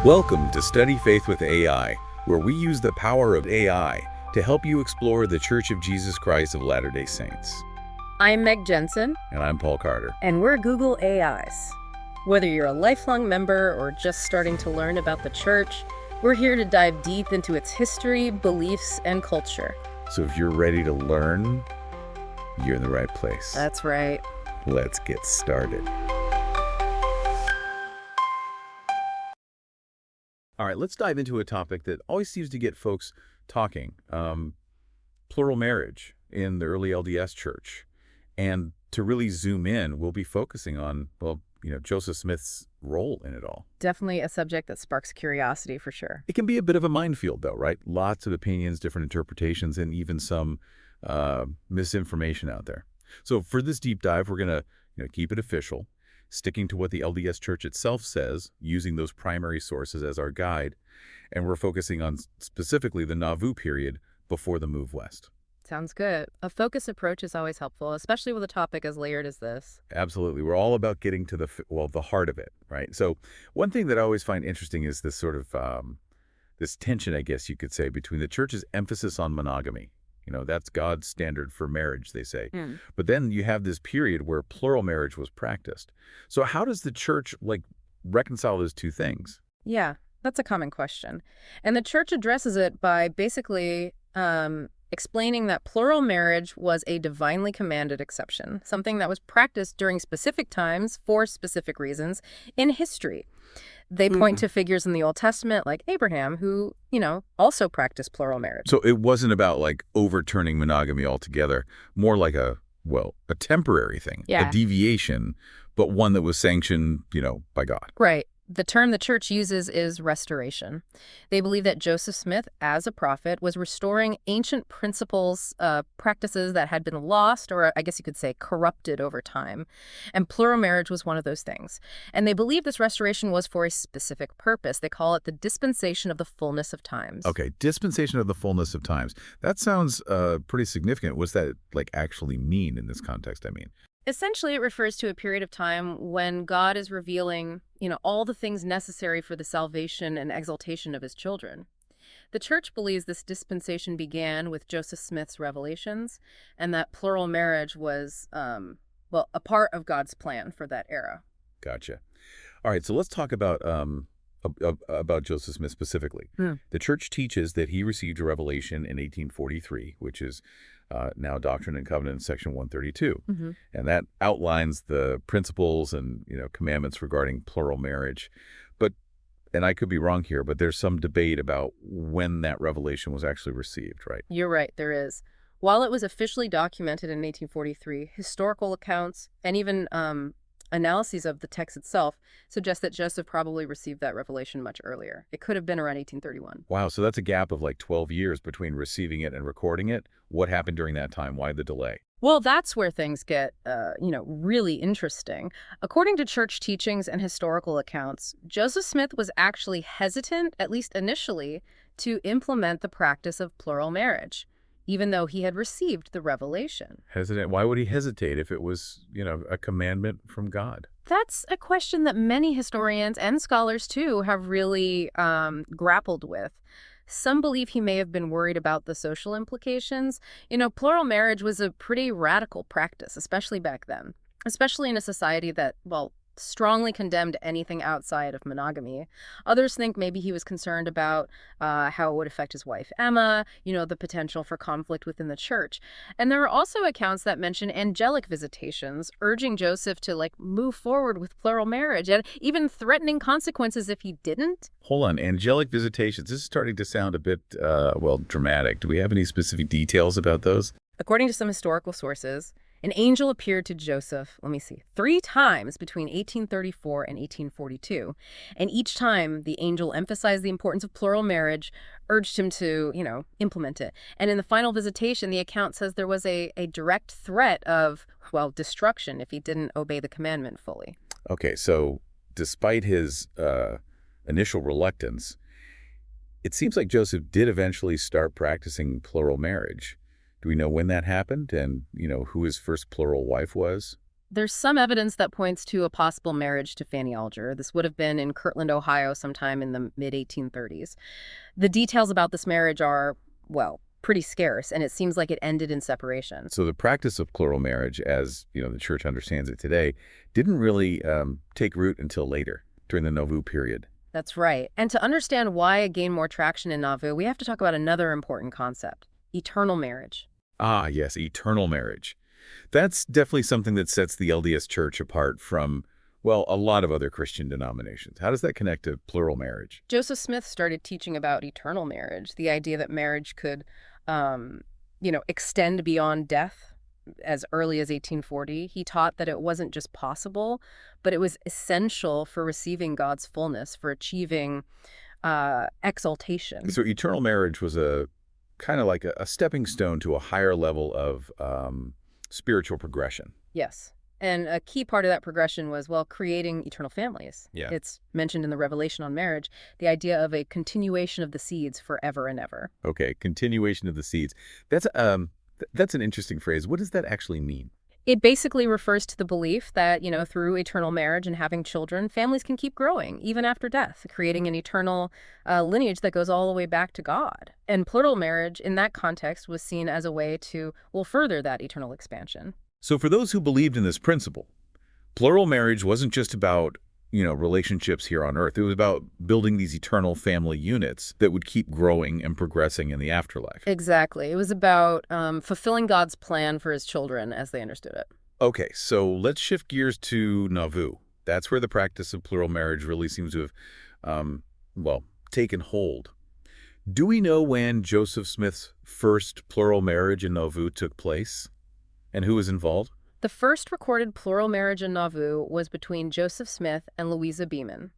Welcome to Study Faith with AI, where we use the power of AI to help you explore the Church of Jesus Christ of Latter-day Saints. I'm Meg Jensen. And I'm Paul Carter. And we're Google AIs. Whether you're a lifelong member or just starting to learn about the church, we're here to dive deep into its history, beliefs, and culture. So if you're ready to learn, you're in the right place. That's right. Let's get started. All right, let's dive into a topic that always seems to get folks talking, plural marriage in the early LDS Church. And to really zoom in, we'll be focusing on, Joseph Smith's role in it all. Definitely a subject that sparks curiosity for sure. It can be a bit of a minefield, though, right? Lots of opinions, different interpretations, and even some misinformation out there. So for this deep dive, we're going to keep it official, sticking to what the LDS Church itself says, using those primary sources as our guide, and we're focusing on specifically the Nauvoo period before the move west. Sounds good. A focused approach is always helpful, especially with a topic as layered as this. Absolutely. We're all about getting to the heart of it, right? So one thing that I always find interesting is this sort of this tension, I guess you could say, between the Church's emphasis on monogamy. That's God's standard for marriage, they say. But then you have this period where plural marriage was practiced. So how does the Church, reconcile those two things? Yeah, that's a common question. And the Church addresses it by basically explaining that plural marriage was a divinely commanded exception, something that was practiced during specific times for specific reasons in history. They point to figures in the Old Testament like Abraham who, also practiced plural marriage. So it wasn't about overturning monogamy altogether, more like a temporary thing, a deviation, but one that was sanctioned, by God. Right. The term the Church uses is restoration. They believe that Joseph Smith, as a prophet, was restoring ancient principles, practices that had been lost, or I guess you could say corrupted over time. And plural marriage was one of those things. And they believe this restoration was for a specific purpose. They call it the dispensation of the fullness of times. Okay, dispensation of the fullness of times. That sounds pretty significant. What does that actually mean in this context, I mean? Essentially, it refers to a period of time when God is revealing, all the things necessary for the salvation and exaltation of his children. The Church believes this dispensation began with Joseph Smith's revelations, and that plural marriage was, a part of God's plan for that era. Gotcha. All right, so let's talk about Joseph Smith specifically. The Church teaches that he received a revelation in 1843, which is now Doctrine and Covenants, section 132. And that outlines the principles and, commandments regarding plural marriage. And I could be wrong here, but there's some debate about when that revelation was actually received, right? You're right, there is. While it was officially documented in 1843, historical accounts and even analyses of the text itself suggest that Joseph probably received that revelation much earlier. It could have been around 1831. Wow, so that's a gap of 12 years between receiving it and recording it. What happened during that time? Why the delay? Well, that's where things get, really interesting. According to church teachings and historical accounts, Joseph Smith was actually hesitant, at least initially, to implement the practice of plural marriage, even though he had received the revelation. Hesitant? Why would he hesitate if it was, a commandment from God? That's a question that many historians and scholars, too, have really grappled with. Some believe he may have been worried about the social implications. Plural marriage was a pretty radical practice, especially back then, especially in a society that, strongly condemned anything outside of monogamy. Others think maybe he was concerned about how it would affect his wife, Emma, the potential for conflict within the church. And there are also accounts that mention angelic visitations, urging Joseph to move forward with plural marriage, and even threatening consequences if he didn't. Hold on, angelic visitations. This is starting to sound a bit, dramatic. Do we have any specific details about those? According to some historical sources, an angel appeared to Joseph, 3 times between 1834 and 1842. And each time, the angel emphasized the importance of plural marriage, urged him to, implement it. And in the final visitation, the account says there was a direct threat of, destruction if he didn't obey the commandment fully. Okay, so despite his initial reluctance, it seems like Joseph did eventually start practicing plural marriage. Do we know when that happened and, who his first plural wife was? There's some evidence that points to a possible marriage to Fanny Alger. This would have been in Kirtland, Ohio, sometime in the mid-1830s. The details about this marriage are, well, pretty scarce, and it seems like it ended in separation. So the practice of plural marriage, as the church understands it today, didn't really take root until later, during the Nauvoo period. That's right. And to understand why it gained more traction in Nauvoo, we have to talk about another important concept: eternal marriage. Ah, yes, eternal marriage. That's definitely something that sets the LDS Church apart from, well, a lot of other Christian denominations. How does that connect to plural marriage? Joseph Smith started teaching about eternal marriage, the idea that marriage could, extend beyond death as early as 1840. He taught that it wasn't just possible, but it was essential for receiving God's fullness, for achieving exaltation. So eternal marriage was a kind of like a stepping stone to a higher level of spiritual progression. Yes. And a key part of that progression was, well, creating eternal families. Yeah. It's mentioned in the Revelation on marriage, the idea of a continuation of the seeds forever and ever. Okay, continuation of the seeds. That's an interesting phrase. What does that actually mean? It basically refers to the belief that, through eternal marriage and having children, families can keep growing, even after death, creating an eternal lineage that goes all the way back to God. And plural marriage, in that context, was seen as a way to, well, further that eternal expansion. So for those who believed in this principle, plural marriage wasn't just about, relationships here on earth. It was about building these eternal family units that would keep growing and progressing in the afterlife. Exactly. It was about fulfilling God's plan for his children as they understood it. Okay, so let's shift gears to Nauvoo. That's where the practice of plural marriage really seems to have, taken hold. Do we know when Joseph Smith's first plural marriage in Nauvoo took place? And who was involved? The first recorded plural marriage in Nauvoo was between Joseph Smith and Louisa Beeman.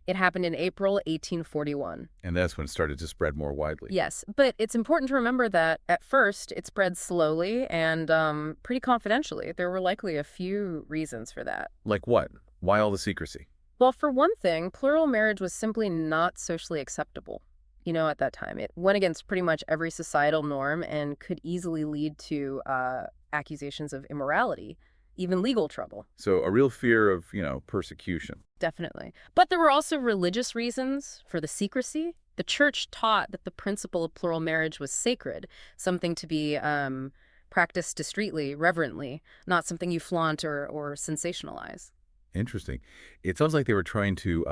It happened in April 1841. And that's when it started to spread more widely. Yes, but it's important to remember that at first it spread slowly and pretty confidentially. There were likely a few reasons for that. Like what? Why all the secrecy? Well, for one thing, plural marriage was simply not socially acceptable. At that time, it went against pretty much every societal norm and could easily lead to accusations of immorality, even legal trouble. So a real fear of, persecution. Definitely. But there were also religious reasons for the secrecy. The church taught that the principle of plural marriage was sacred, something to be practiced discreetly, reverently, not something you flaunt or sensationalize. Interesting. It sounds like they were trying to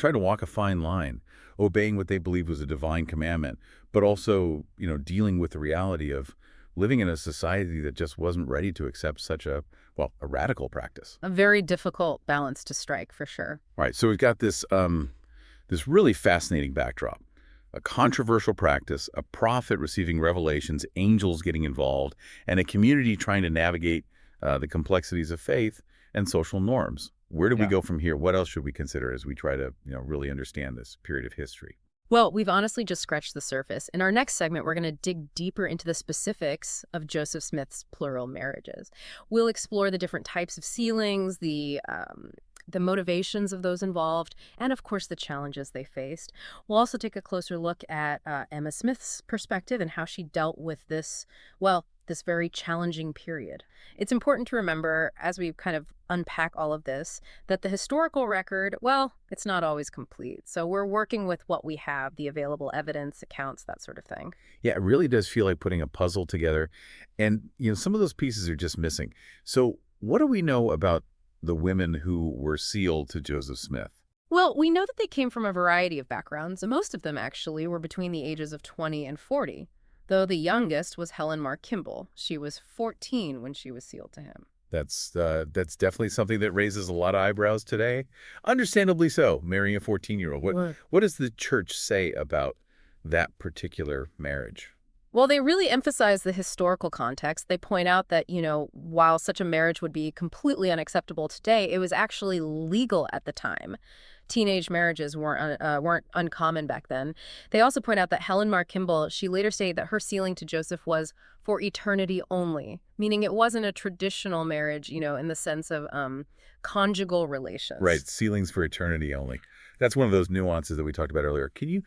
walk a fine line, obeying what they believed was a divine commandment, but also, dealing with the reality of living in a society that just wasn't ready to accept such a radical practice. A very difficult balance to strike, for sure. All right, so we've got this really fascinating backdrop. A controversial practice, a prophet receiving revelations, angels getting involved, and a community trying to navigate the complexities of faith and social norms. Where do we go from here? What else should we consider as we try to, really understand this period of history? Well, we've honestly just scratched the surface. In our next segment, we're going to dig deeper into the specifics of Joseph Smith's plural marriages. We'll explore the different types of sealings, the motivations of those involved, and of course the challenges they faced. We'll also take a closer look at Emma Smith's perspective and how she dealt with this very challenging period. It's important to remember, as we kind of unpack all of this, that the historical record, it's not always complete. So we're working with what we have, the available evidence, accounts, that sort of thing. Yeah, it really does feel like putting a puzzle together. And, some of those pieces are just missing. So what do we know about the women who were sealed to Joseph Smith? Well, we know that they came from a variety of backgrounds. Most of them, actually, were between the ages of 20 and 40. Though the youngest was Helen Mar Kimball. She was 14 when she was sealed to him. That's definitely something that raises a lot of eyebrows today. Understandably so, marrying a 14-year-old. What does the church say about that particular marriage? Well, they really emphasize the historical context. They point out that, while such a marriage would be completely unacceptable today, it was actually legal at the time. Teenage marriages weren't uncommon back then. They also point out that Helen Mar Kimball, she later stated that her sealing to Joseph was for eternity only, meaning it wasn't a traditional marriage, in the sense of conjugal relations. Right, sealings for eternity only. That's one of those nuances that we talked about earlier. Can you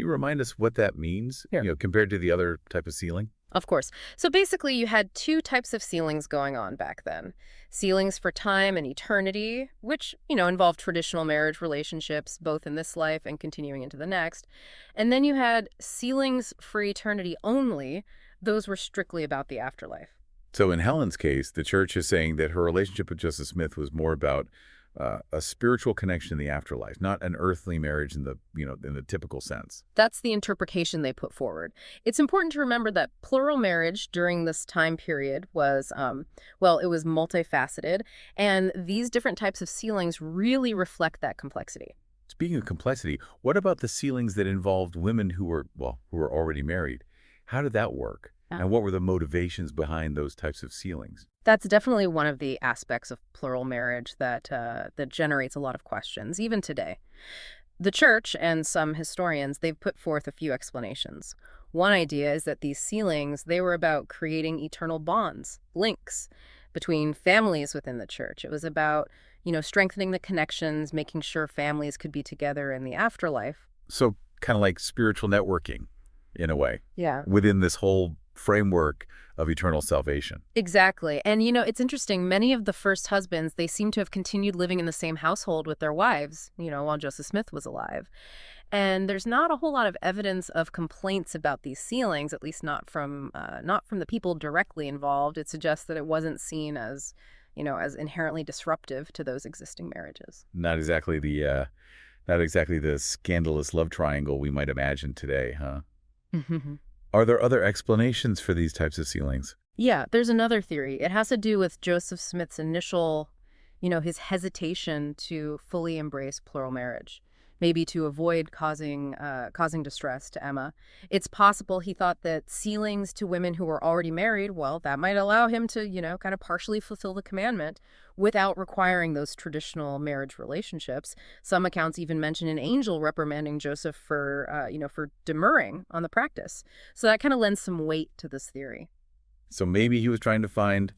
remind us what that means, compared to the other type of sealing? Of course. So basically, you had two types of sealings going on back then. Sealings for time and eternity, which, involved traditional marriage relationships, both in this life and continuing into the next. And then you had sealings for eternity only. Those were strictly about the afterlife. So in Helen's case, the church is saying that her relationship with Joseph Smith was more about a spiritual connection in the afterlife, not an earthly marriage in the typical sense. That's the interpretation they put forward. It's important to remember that plural marriage during this time period was, it was multifaceted, and these different types of sealings really reflect that complexity. Speaking of complexity, what about the sealings that involved women who were already married? How did that work? And what were the motivations behind those types of sealings? That's definitely one of the aspects of plural marriage that generates a lot of questions, even today. The church and some historians, they've put forth a few explanations. One idea is that these sealings, they were about creating eternal bonds, links between families within the church. It was about, strengthening the connections, making sure families could be together in the afterlife. So kind of like spiritual networking, in a way. Yeah. Within this whole framework of eternal salvation. Exactly. And, it's interesting. Many of the first husbands, they seem to have continued living in the same household with their wives, while Joseph Smith was alive. And there's not a whole lot of evidence of complaints about these sealings, at least not from the people directly involved. It suggests that it wasn't seen as, as inherently disruptive to those existing marriages. Not exactly the scandalous love triangle we might imagine today, huh? Are there other explanations for these types of sealings? Yeah, there's another theory. It has to do with Joseph Smith's initial, his hesitation to fully embrace plural marriage, maybe to avoid causing distress to Emma. It's possible he thought that sealings to women who were already married, well, that might allow him to, kind of partially fulfill the commandment without requiring those traditional marriage relationships. Some accounts even mention an angel reprimanding Joseph for demurring on the practice. So that kind of lends some weight to this theory. So maybe he was trying to find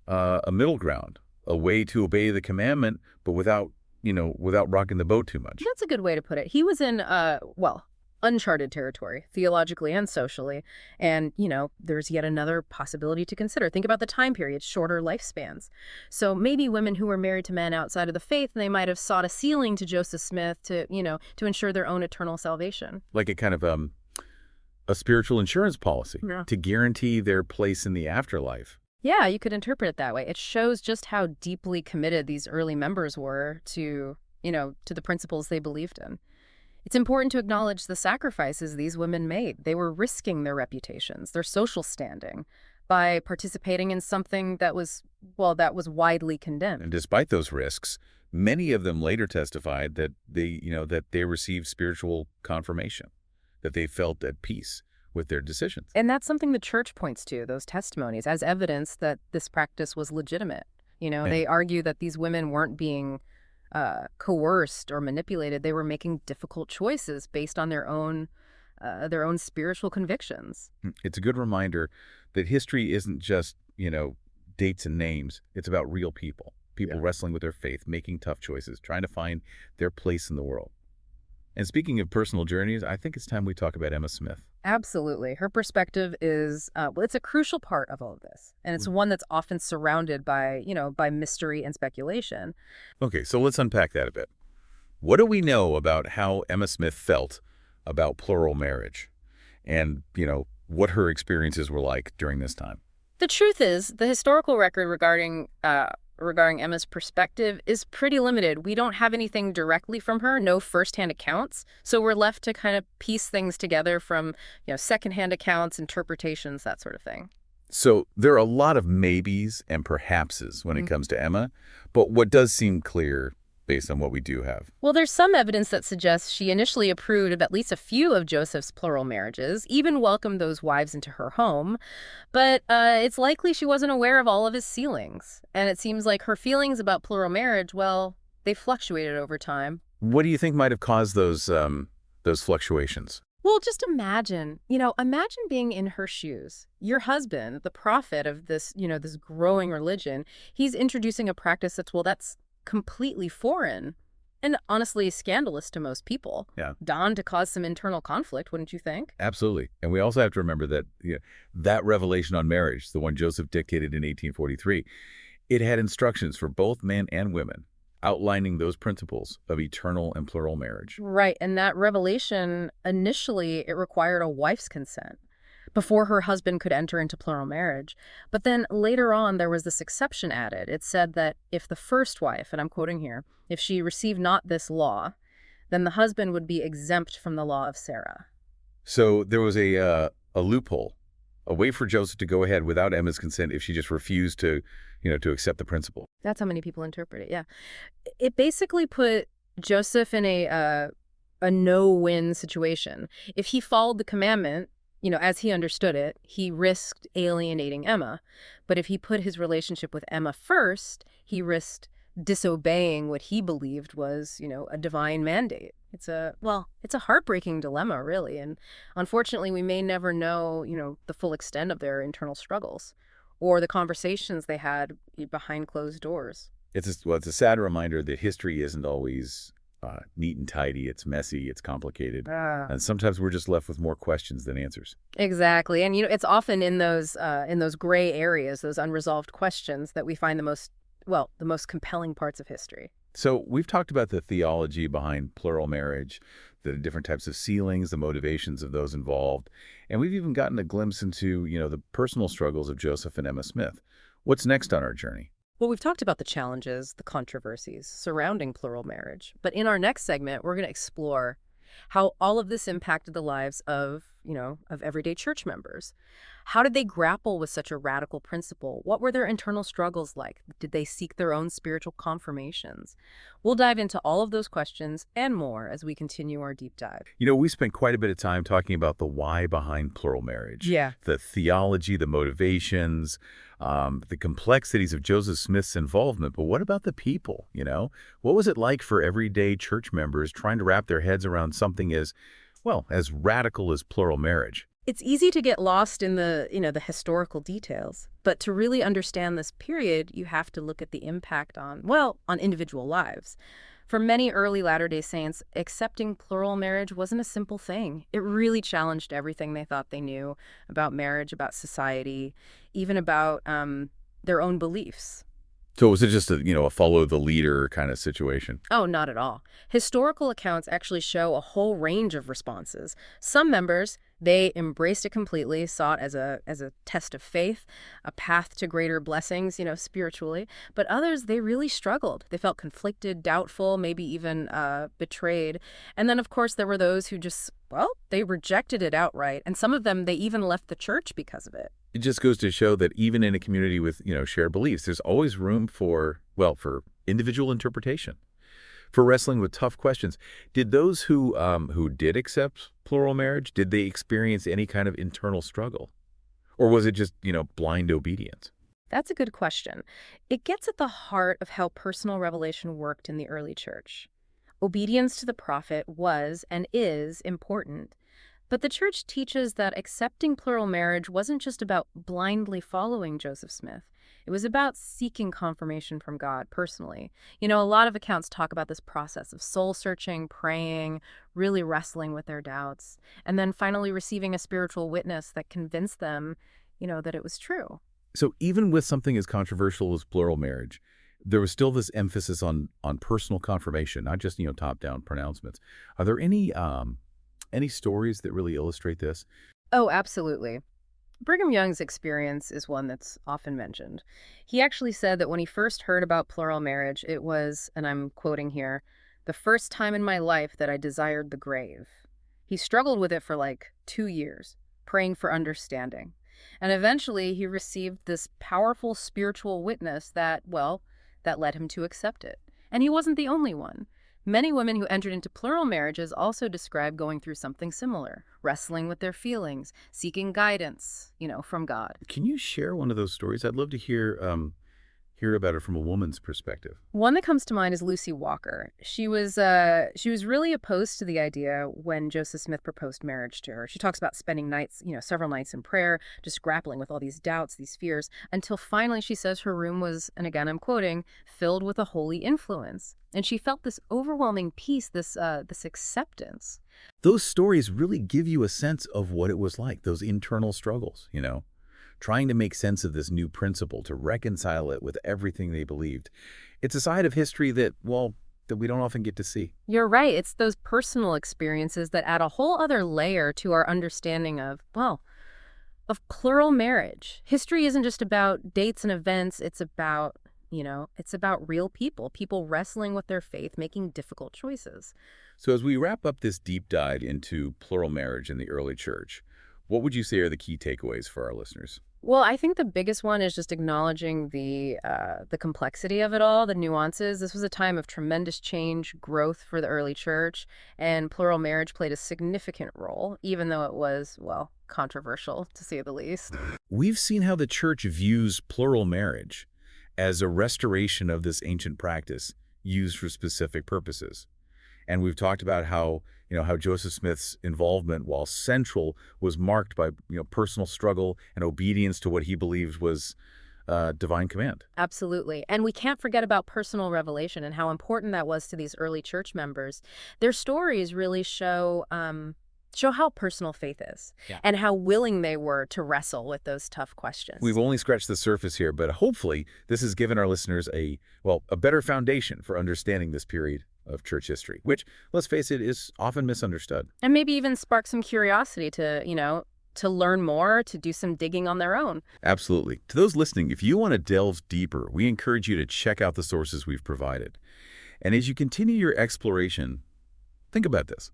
a middle ground, a way to obey the commandment, but without rocking the boat too much. That's a good way to put it. He was in, uncharted territory, theologically and socially. And, there's yet another possibility to consider. Think about the time period, shorter lifespans. So maybe women who were married to men outside of the faith, they might have sought a sealing to Joseph Smith to ensure their own eternal salvation. Like a kind of a spiritual insurance policy to guarantee their place in the afterlife. Yeah, you could interpret it that way. It shows just how deeply committed these early members were to the principles they believed in. It's important to acknowledge the sacrifices these women made. They were risking their reputations, their social standing, by participating in something that was widely condemned. And despite those risks, many of them later testified that they received spiritual confirmation, that they felt at peace with their decisions. And that's something the church points to, those testimonies, as evidence that this practice was legitimate. They argue that these women weren't being coerced or manipulated. They were making difficult choices based on their own spiritual convictions. It's a good reminder that history isn't just, dates and names. It's about real people wrestling with their faith, making tough choices, trying to find their place in the world. And speaking of personal journeys, I think it's time we talk about Emma Smith. Absolutely. Her perspective is, it's a crucial part of all of this. And it's one that's often surrounded by mystery and speculation. Okay, so let's unpack that a bit. What do we know about how Emma Smith felt about plural marriage? And, what her experiences were like during this time? The truth is, the historical record regarding Emma's perspective is pretty limited. We don't have anything directly from her, no firsthand accounts. So we're left to kind of piece things together from, secondhand accounts, interpretations, that sort of thing. So there are a lot of maybes and perhapses when it comes to Emma, but what does seem clear based on what we do have? Well, there's some evidence that suggests she initially approved of at least a few of Joseph's plural marriages, even welcomed those wives into her home. But it's likely she wasn't aware of all of his sealings. And it seems like her feelings about plural marriage, well, they fluctuated over time. What do you think might have caused those fluctuations? Well, just imagine being in her shoes. Your husband, the prophet of this, this growing religion, he's introducing a practice that's completely foreign. And honestly, scandalous to most people. Yeah, Dawn to cause some internal conflict, wouldn't you think? absolutely. And we also have to remember that that revelation on marriage, the one Joseph dictated in 1843, it had instructions for both men and women outlining those principles of eternal and plural marriage. Right, and that revelation, initially, it required a wife's consent before her husband could enter into plural marriage. But then later on, there was this exception added. It said that if the first wife, and I'm quoting here, if she received not this law, then the husband would be exempt from the law of Sarah. So there was a loophole, a way for Joseph to go ahead without Emma's consent if she just refused to, to accept the principle. That's how many people interpret it, yeah. It basically put Joseph in a no-win situation. If he followed the commandment, as he understood it, he risked alienating Emma. But if he put his relationship with Emma first, he risked disobeying what he believed was, a divine mandate. It's a heartbreaking dilemma, really. And unfortunately, we may never know, the full extent of their internal struggles or the conversations they had behind closed doors. It's a sad reminder that history isn't always neat and tidy. It's messy. It's complicated. And sometimes we're just left with more questions than answers. Exactly. And, it's often in those gray areas, those unresolved questions that we find the most compelling parts of history. So we've talked about the theology behind plural marriage, the different types of sealings, the motivations of those involved, and we've even gotten a glimpse into, the personal struggles of Joseph and Emma Smith. What's next on our journey? Well, we've talked about the challenges, the controversies surrounding plural marriage. But in our next segment, we're going to explore how all of this impacted the lives of everyday church members. How did they grapple with such a radical principle? What were their internal struggles like? Did they seek their own spiritual confirmations? We'll dive into all of those questions and more as we continue our deep dive. We spent quite a bit of time talking about the why behind plural marriage. Yeah. The theology, the motivations, the complexities of Joseph Smith's involvement. But what about the people, What was it like for everyday church members trying to wrap their heads around something as radical as plural marriage? It's easy to get lost in the historical details, but to really understand this period, you have to look at the impact on individual lives. For many early Latter-day Saints, accepting plural marriage wasn't a simple thing. It really challenged everything they thought they knew about marriage, about society, even about their own beliefs. So was it just a follow the leader kind of situation? Oh, not at all. Historical accounts actually show a whole range of responses. Some members, they embraced it completely, saw it as a test of faith, a path to greater blessings, spiritually. But others, they really struggled. They felt conflicted, doubtful, maybe even betrayed. And then, of course, there were those who just, they rejected it outright. And some of them, they even left the church because of it. It just goes to show that even in a community with, shared beliefs, there's always room for individual interpretation, for wrestling with tough questions. Did those who did accept plural marriage, did they experience any kind of internal struggle? Or was it just, blind obedience? That's a good question. It gets at the heart of how personal revelation worked in the early church. Obedience to the prophet was and is important. But the church teaches that accepting plural marriage wasn't just about blindly following Joseph Smith. It was about seeking confirmation from God personally. A lot of accounts talk about this process of soul-searching, praying, really wrestling with their doubts, and then finally receiving a spiritual witness that convinced them, that it was true. So even with something as controversial as plural marriage, there was still this emphasis on personal confirmation, not just, top-down pronouncements. Are there any stories that really illustrate this? Oh, absolutely. Brigham Young's experience is one that's often mentioned. He actually said that when he first heard about plural marriage, it was, and I'm quoting here, the first time in my life that I desired the grave. He struggled with it for 2 years, praying for understanding. And eventually he received this powerful spiritual witness that led him to accept it. And he wasn't the only one. Many women who entered into plural marriages also describe going through something similar, wrestling with their feelings, seeking guidance, from God. Can you share one of those stories? I'd love to hear hear about it from a woman's perspective. One that comes to mind is Lucy Walker. She was really opposed to the idea when Joseph Smith proposed marriage to her. She talks about spending nights, several nights in prayer, just grappling with all these doubts, these fears, until finally she says her room was, and again I'm quoting, filled with a holy influence. And she felt this overwhelming peace, this acceptance. Those stories really give you a sense of what it was like, those internal struggles, trying to make sense of this new principle, to reconcile it with everything they believed. It's a side of history that, well, that we don't often get to see. You're right. It's those personal experiences that add a whole other layer to our understanding of, well, of plural marriage. History isn't just about dates and events. It's about real people wrestling with their faith, making difficult choices. So as we wrap up this deep dive into plural marriage in the early church, what would you say are the key takeaways for our listeners? Well, I think the biggest one is just acknowledging the complexity of it all, the nuances. This was a time of tremendous change, growth for the early church, and plural marriage played a significant role, even though it was, well, controversial, to say the least. We've seen how the church views plural marriage as a restoration of this ancient practice used for specific purposes. And we've talked about how Joseph Smith's involvement, while central, was marked by, personal struggle and obedience to what he believed was divine command. Absolutely. And we can't forget about personal revelation and how important that was to these early church members. Their stories really show how personal faith is. Yeah. And how willing they were to wrestle with those tough questions. We've only scratched the surface here, but hopefully this has given our listeners a better foundation for understanding this period of church history, which, let's face it, is often misunderstood. And maybe even spark some curiosity to learn more, to do some digging on their own. Absolutely. To those listening, if you want to delve deeper, we encourage you to check out the sources we've provided. And as you continue your exploration, think about this.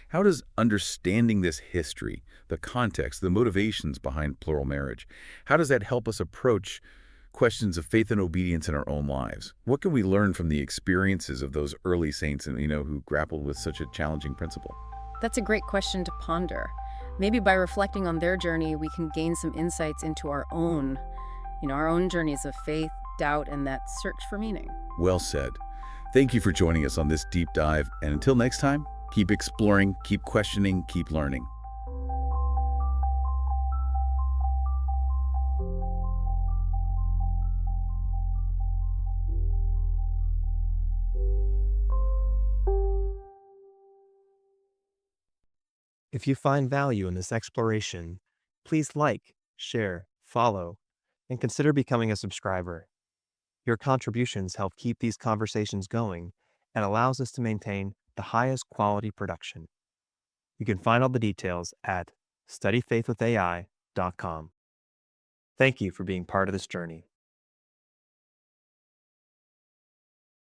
How does understanding this history, the context, the motivations behind plural marriage, how does that help us approach questions of faith and obedience in our own lives? What can we learn from the experiences of those early saints and who grappled with such a challenging principle? That's a great question to ponder. Maybe by reflecting on their journey, we can gain some insights into our own journeys of faith, doubt, and that search for meaning. Well said. Thank you for joining us on this deep dive. And until next time, keep exploring, keep questioning, keep learning. If you find value in this exploration, please like, share, follow, and consider becoming a subscriber. Your contributions help keep these conversations going and allows us to maintain the highest quality production. You can find all the details at studyfaithwithai.com. Thank you for being part of this journey.